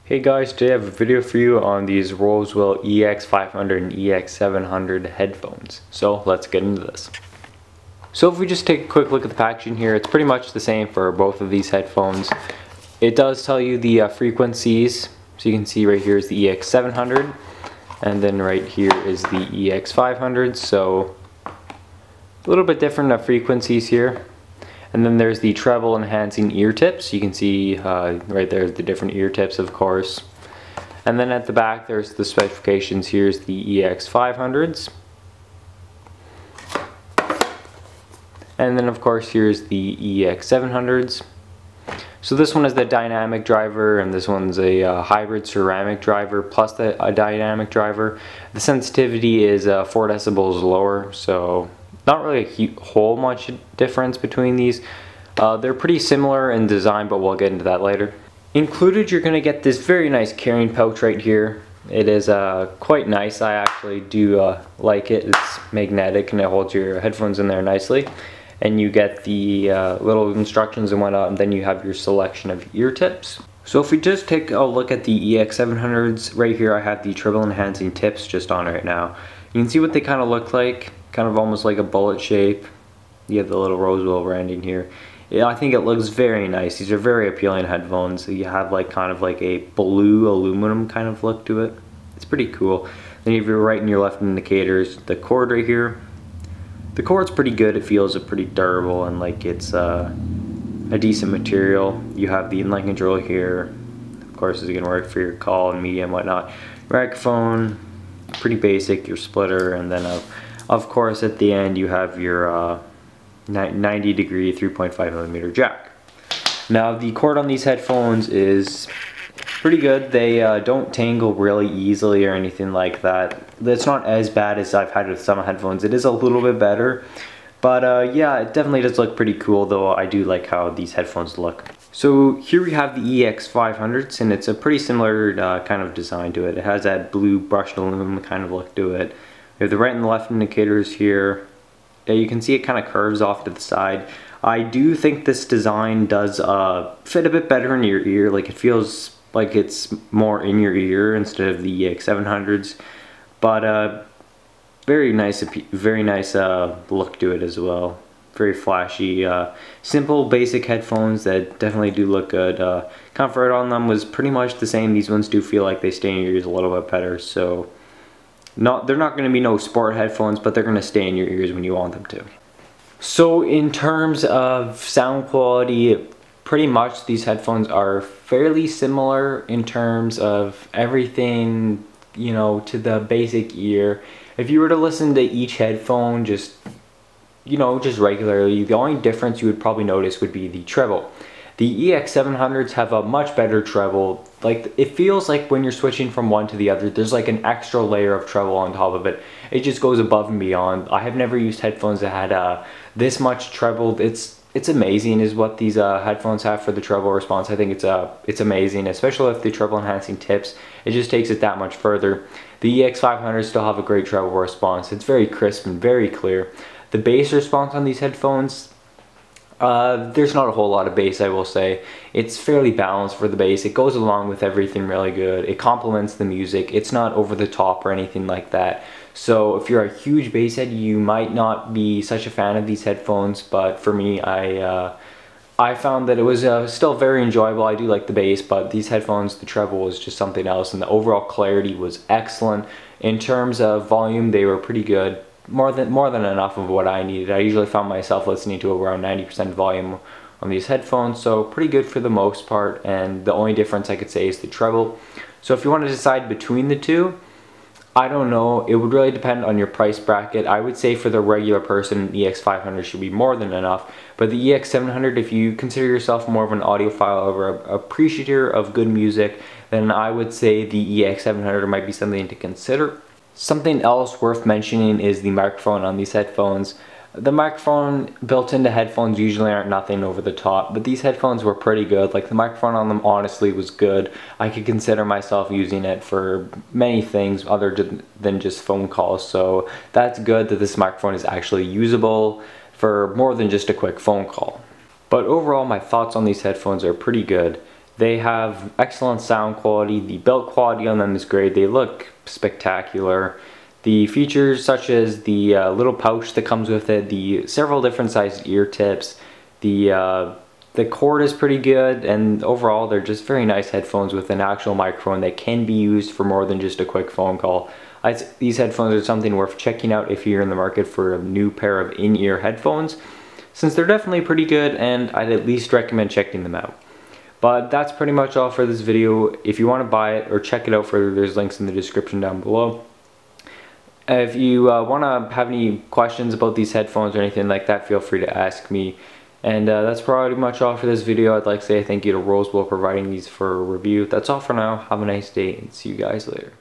Hey guys, today I have a video for you on these Rosewill EX-500 and EX-700 headphones. So let's get into this. So if we just take a quick look at the packaging here, it's pretty much the same for both of these headphones. It does tell you the frequencies. So you can see right here is the EX-700 and then right here is the EX-500. So a little bit different frequencies here. And then there's the treble enhancing ear tips. You can see right there's the different ear tips, of course. And then at the back there's the specifications. Here's the EX-500s. And then of course here's the EX-700s. So this one is the dynamic driver and this one's a hybrid ceramic driver plus a dynamic driver. The sensitivity is 4 decibels lower, so not really a whole much difference between these. They're pretty similar in design, but we'll get into that later. Included, you're going to get this very nice carrying pouch right here. It is quite nice. I actually do like it. It's magnetic and it holds your headphones in there nicely. And you get the little instructions and whatnot, and then you have your selection of ear tips. So if we just take a look at the EX-700s, right here I have the treble enhancing tips just on right now. You can see what they kind of look like. Kind of almost like a bullet shape. You have the little Rosewill branding here. Yeah, I think it looks very nice. These are very appealing headphones. You have like kind of like a blue aluminum kind of look to it. It's pretty cool. Then you have your right and your left indicators. The cord right here. The cord's pretty good. It feels pretty durable and like it's a decent material. You have the inline control here. Of course, it's gonna work for your call and media and whatnot. Microphone, pretty basic. Your splitter, and then of course, at the end you have your 90 degree 3.5mm jack. Now the cord on these headphones is pretty good. They don't tangle really easily or anything like that. It's not as bad as I've had with some headphones. It is a little bit better. But yeah, it definitely does look pretty cool, though I do like how these headphones look. So here we have the EX-500s, and it's a pretty similar kind of design to it. It has that blue brushed aluminum kind of look to it. We have the right and the left indicators here. You can see it kind of curves off to the side. I do think this design does fit a bit better in your ear. Like it feels like it's more in your ear instead of the EX-700s. But very nice look to it as well. Very flashy, simple, basic headphones that definitely do look good. Comfort on them was pretty much the same. These ones do feel like they stay in your ears a little bit better. So they're not going to be no sport headphones, but they're going to stay in your ears when you want them to. So in terms of sound quality, pretty much these headphones are fairly similar in terms of everything, you know, to the basic ear. If you were to listen to each headphone just regularly, the only difference you would probably notice would be the treble. The EX-700s have a much better treble. Like, it feels like when you're switching from one to the other, there's like an extra layer of treble on top of it. It just goes above and beyond. I have never used headphones that had this much treble. It's amazing is what these headphones have for the treble response. I think it's amazing, especially with the treble enhancing tips. It just takes it that much further. The EX-500s still have a great treble response. It's very crisp and very clear. The bass response on these headphones, there's not a whole lot of bass, I will say. It's fairly balanced for the bass. It goes along with everything really good. It complements the music. It's not over the top or anything like that. So if you're a huge bass head, you might not be such a fan of these headphones, but for me, I found that it was still very enjoyable. I do like the bass, but these headphones, the treble was just something else, and the overall clarity was excellent. In terms of volume, they were pretty good. More than enough of what I needed. I usually found myself listening to around 90% volume on these headphones, so pretty good for the most part, and the only difference I could say is the treble. So if you want to decide between the two, I don't know, it would really depend on your price bracket. I would say for the regular person, EX-500 should be more than enough, but the EX-700, if you consider yourself more of an audiophile or an appreciator of good music, then I would say the EX-700 might be something to consider. Something else worth mentioning is the microphone on these headphones. The microphone built into headphones usually aren't nothing over the top, but these headphones were pretty good. Like, the microphone on them honestly was good. I could consider myself using it for many things other than just phone calls, so that's good that this microphone is actually usable for more than just a quick phone call. But overall, my thoughts on these headphones are pretty good. They have excellent sound quality. The build quality on them is great. They look spectacular. The features such as the little pouch that comes with it, the several different sized ear tips, the cord is pretty good, and overall they're just very nice headphones with an actual microphone that can be used for more than just a quick phone call. These headphones are something worth checking out if you're in the market for a new pair of in-ear headphones, since they're definitely pretty good, and I'd at least recommend checking them out. But that's pretty much all for this video. If you want to buy it or check it out further, there's links in the description down below. If you want to have any questions about these headphones or anything like that, feel free to ask me. And that's pretty much all for this video. I'd like to say thank you to Rosewill providing these for a review. That's all for now. Have a nice day and see you guys later.